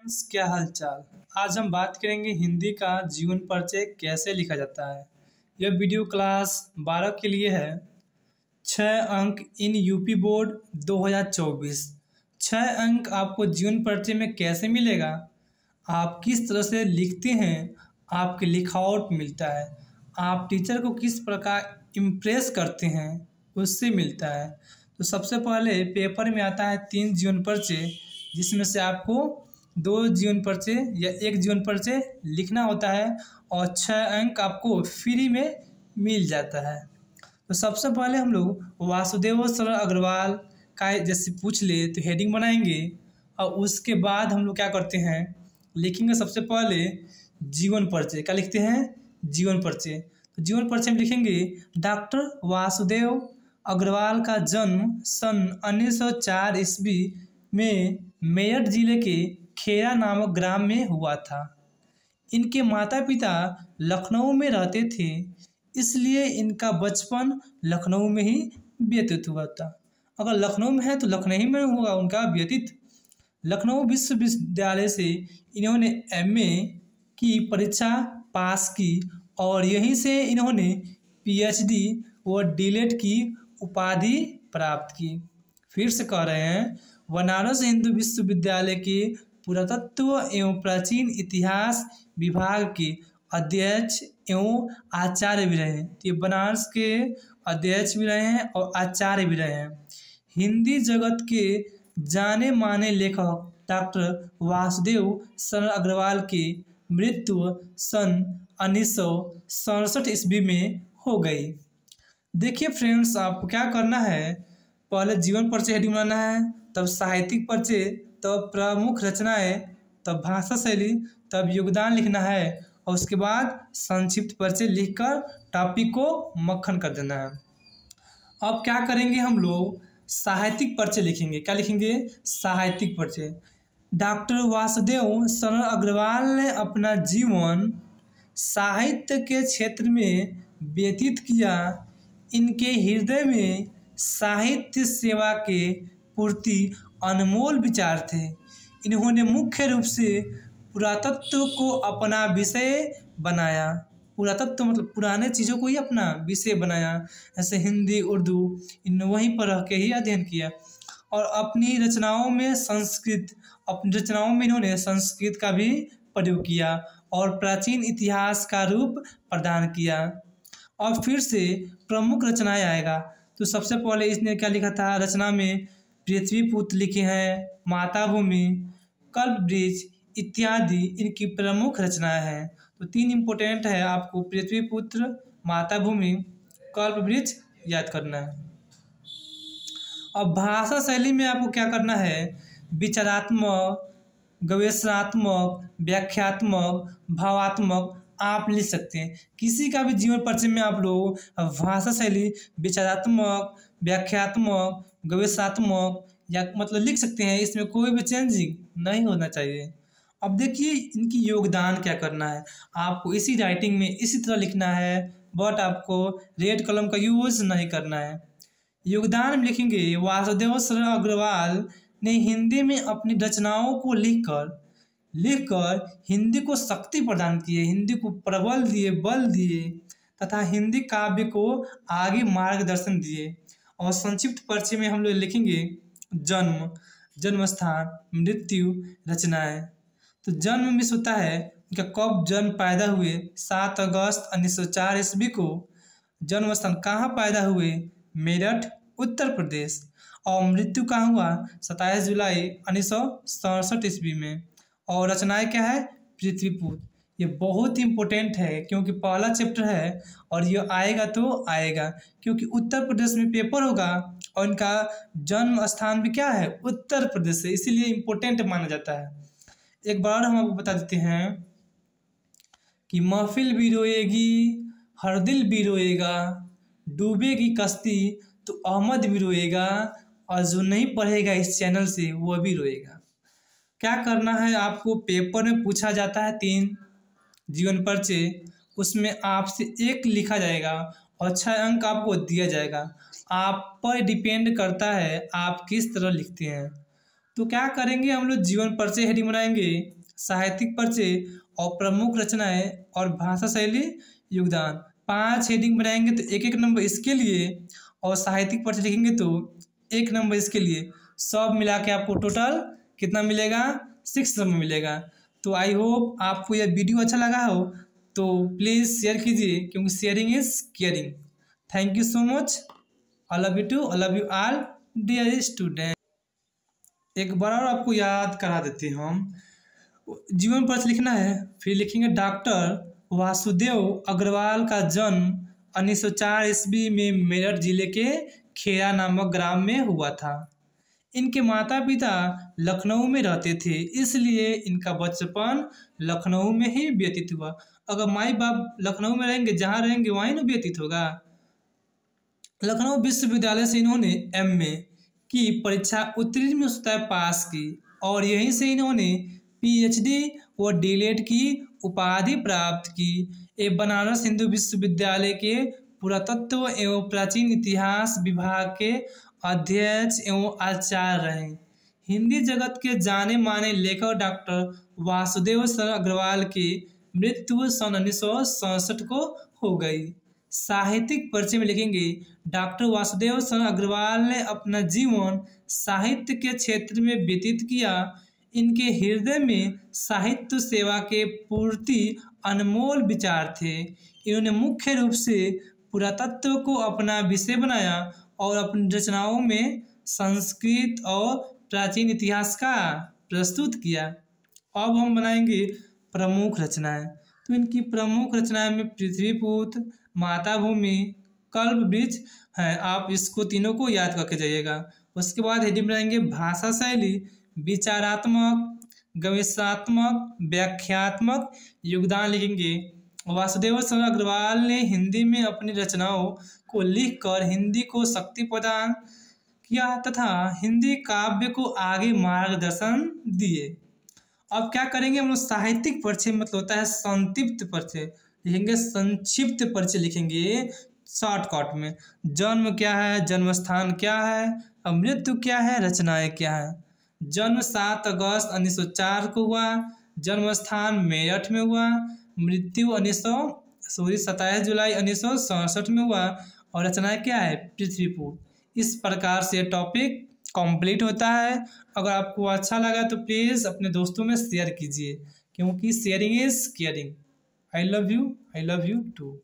क्या हालचाल। आज हम बात करेंगे हिंदी का जीवन परिचय कैसे लिखा जाता है। यह वीडियो क्लास 12 के लिए है। 6 अंक इन यूपी बोर्ड 2024। 6 अंक आपको जीवन परिचय में कैसे मिलेगा, आप किस तरह से लिखते हैं, आपके लिखावट मिलता है, आप टीचर को किस प्रकार इम्प्रेस करते हैं उससे मिलता है। तो सबसे पहले पेपर में आता है 3 जीवन परिचय, जिसमें से आपको 2 जीवन परिचय या 1 जीवन परिचय लिखना होता है और 6 अंक आपको फ्री में मिल जाता है। तो सबसे पहले हम लोग वासुदेव शरण अग्रवाल का जैसे पूछ ले तो हेडिंग बनाएंगे और उसके बाद हम लोग क्या करते हैं, लिखेंगे सबसे पहले जीवन परिचय। क्या लिखते हैं? जीवन परिचय। तो जीवन परिचय में लिखेंगे डॉक्टर वासुदेव अग्रवाल का जन्म सन 1904 ईस्वी में मेरठ जिले के खेड़ा नामक ग्राम में हुआ था। इनके माता पिता लखनऊ में रहते थे, इसलिए इनका बचपन लखनऊ में ही व्यतीत हुआ था। अगर लखनऊ में है तो लखनऊ में होगा उनका व्यतीत। लखनऊ विश्वविद्यालय से इन्होंने एमए की परीक्षा पास की और यहीं से इन्होंने पीएचडी व डीलेट की उपाधि प्राप्त की। फिर से कह रहे हैं, बनारस हिंदू विश्वविद्यालय के पुरातत्व एवं प्राचीन इतिहास विभाग के अध्यक्ष एवं आचार्य भी रहे हैं। तो ये बनारस के अध्यक्ष भी रहे हैं और आचार्य भी रहे हैं। हिंदी जगत के जाने माने लेखक डॉक्टर वासुदेव शरण अग्रवाल की मृत्यु सन 1967 ईस्वी में हो गई। देखिए फ्रेंड्स, आपको क्या करना है, पहले जीवन परिचय हेडिंग बनाना है, तब साहित्यिक परिचय, तब प्रमुख रचनाएं, तब भाषा शैली, तब योगदान लिखना है और उसके बाद संक्षिप्त परिचय लिखकर टॉपिक को मक्खन कर देना है। अब क्या करेंगे, हम लोग साहित्यिक परिचय लिखेंगे। क्या लिखेंगे? साहित्यिक परिचय। डॉक्टर वासुदेव शरण अग्रवाल ने अपना जीवन साहित्य के क्षेत्र में व्यतीत किया। इनके हृदय में साहित्य सेवा के प्रति अनमोल विचार थे। इन्होंने मुख्य रूप से पुरातत्व को अपना विषय बनाया। पुरातत्व मतलब पुराने चीज़ों को ही अपना विषय बनाया, जैसे हिंदी, उर्दू, इन वहीं पर रह के ही अध्ययन किया। और अपनी रचनाओं में इन्होंने संस्कृत का भी प्रयोग किया और प्राचीन इतिहास का रूप प्रदान किया। और फिर से प्रमुख रचनाएं आएगा। तो सबसे पहले इसने क्या लिखा था रचना में, पृथ्वी पुत्र लिखे हैं, माताभूमि, कल्पवृक्ष इत्यादि इनकी प्रमुख रचनाएं हैं। तो 3 इम्पोर्टेंट है, आपको पृथ्वी पुत्र, माताभूमि, कल्पवृक्ष याद करना है। अब भाषा शैली में आपको क्या करना है, विचारात्मक, गवेषणात्मक, व्याख्यात्मक, भावात्मक आप लिख सकते हैं। किसी का भी जीवन परिचय में आप लोग भाषा शैली विचारात्मक, व्याख्यात्मक, गवेषणात्मक या मतलब लिख सकते हैं, इसमें कोई भी चेंजिंग नहीं होना चाहिए। अब देखिए इनकी योगदान क्या करना है, आपको इसी राइटिंग में इसी तरह लिखना है, बट आपको रेड कलम का यूज नहीं करना है। योगदान में लिखेंगे, वासुदेव शरण अग्रवाल ने हिंदी में अपनी रचनाओं को लिखकर हिंदी को शक्ति प्रदान किए, हिंदी को प्रबल दिए, बल दिए तथा हिंदी काव्य को आगे मार्गदर्शन दिए। और संक्षिप्त परिचय में हम लोग लिखेंगे जन्म, जन्म स्थान, मृत्यु, रचनाएं। तो जन्म मिस होता है उनका कब जन्म पैदा हुए, 7 अगस्त 1904 ईस्वी को। जन्म स्थान कहाँ पैदा हुए, मेरठ उत्तर प्रदेश। और मृत्यु कहाँ हुआ, 27 जुलाई 1967 ईस्वी में। और रचनाएं क्या है, पृथ्वीपुत्र। ये बहुत ही इम्पोर्टेंट है क्योंकि पहला चैप्टर है और ये आएगा तो आएगा, क्योंकि उत्तर प्रदेश में पेपर होगा और इनका जन्म स्थान भी क्या है, उत्तर प्रदेश से, इसीलिए इम्पोर्टेंट माना जाता है। एक बार हम आपको बता देते हैं कि महफिल भी रोएगी, हर दिल भी रोएगा, डूबेगी कश्ती तो अहमद भी रोएगा, और जो नहीं पढ़ेगा इस चैनल से वो भी रोएगा। क्या करना है आपको, पेपर में पूछा जाता है 3 जीवन परिचय, उसमें आपसे 1 लिखा जाएगा और 6 अंक आपको दिया जाएगा। आप पर डिपेंड करता है आप किस तरह लिखते हैं। तो क्या करेंगे, हम लोग जीवन परिचय हेडिंग बनाएंगे साहित्यिक परिचय और प्रमुख रचनाएं और भाषा शैली योगदान। 5 हेडिंग बनाएंगे तो एक एक नंबर इसके लिए, और साहित्यिक परिचय लिखेंगे तो 1 नंबर इसके लिए। सब मिला के आपको टोटल कितना मिलेगा, 6 नंबर मिलेगा। तो आई होप आपको यह वीडियो अच्छा लगा हो तो प्लीज़ शेयर कीजिए, क्योंकि sharing is caring. Thank you so much. I love you too, I love you all dear student. एक बार और आपको याद करा देते हैं हम। जीवन परिचय लिखना है, फिर लिखेंगे डॉक्टर वासुदेव अग्रवाल का जन्म 1904 ईस्वी में मेरठ जिले के खेड़ा नामक ग्राम में हुआ था। इनके माता पिता लखनऊ में रहते थे, इसलिए इनका बचपन लखनऊ में ही व्यतीत हुआ। अगर माई बाप लखनऊ में रहेंगे, जहाँ रहेंगे वहीं ना व्यतीत होगा। लखनऊ विश्वविद्यालय से इन्होंने एमए की परीक्षा उत्तीर्ण सतह पास की और यहीं से इन्होंने पीएचडी व डीएलएड की उपाधि प्राप्त की। ये बनारस हिंदू विश्वविद्यालय के पुरातत्व एवं प्राचीन इतिहास विभाग के अध्यक्ष एवं आचार्य रहे। हिंदी जगत के जाने माने लेखक डॉक्टर वासुदेव शरण अग्रवाल की मृत्यु सन 1967 को हो गई। साहित्यिक परिचय में लिखेंगे डॉक्टर वासुदेव शरण अग्रवाल ने अपना जीवन साहित्य के क्षेत्र में व्यतीत किया। इनके हृदय में साहित्य सेवा के पूर्ति अनमोल विचार थे। इन्होंने मुख्य रूप से पुरातत्व को अपना विषय बनाया और अपनी रचनाओं में संस्कृत और प्राचीन इतिहास का प्रस्तुत किया। अब हम बनाएंगे प्रमुख रचनाएं। तो इनकी प्रमुख रचनाएं में पृथ्वीपुत्र, माताभूमि, कल्पवृक्ष हैं। आप इसको तीनों को याद करके जाइएगा। उसके बाद हेडिंग बनाएंगे भाषा शैली, विचारात्मक, गवेषणात्मक, व्याख्यात्मक योगदान लिखेंगे। वासुदेव शरण अग्रवाल ने हिंदी में अपनी रचनाओं को लिखकर हिंदी को शक्ति प्रदान किया तथा हिंदी काव्य को आगे मार्गदर्शन दिए। अब क्या करेंगे हम लोग, साहित्यिक परिचय मतलब होता है संक्षिप्त परिचय लिखेंगे, संक्षिप्त परिचय लिखेंगे शॉर्टकट में। जन्म क्या है, जन्म स्थान क्या है, मृत्यु क्या है, रचनाएं क्या है। जन्म 7 अगस्त 1904 को हुआ, जन्म स्थान मेरठ में हुआ, मृत्यु 27 जुलाई 1967 में हुआ, और रचनाएं क्या है, पृथ्वीपुत्र। इस प्रकार से टॉपिक कंप्लीट होता है। अगर आपको अच्छा लगा तो प्लीज़ अपने दोस्तों में शेयर कीजिए, क्योंकि sharing is caring. I love you to.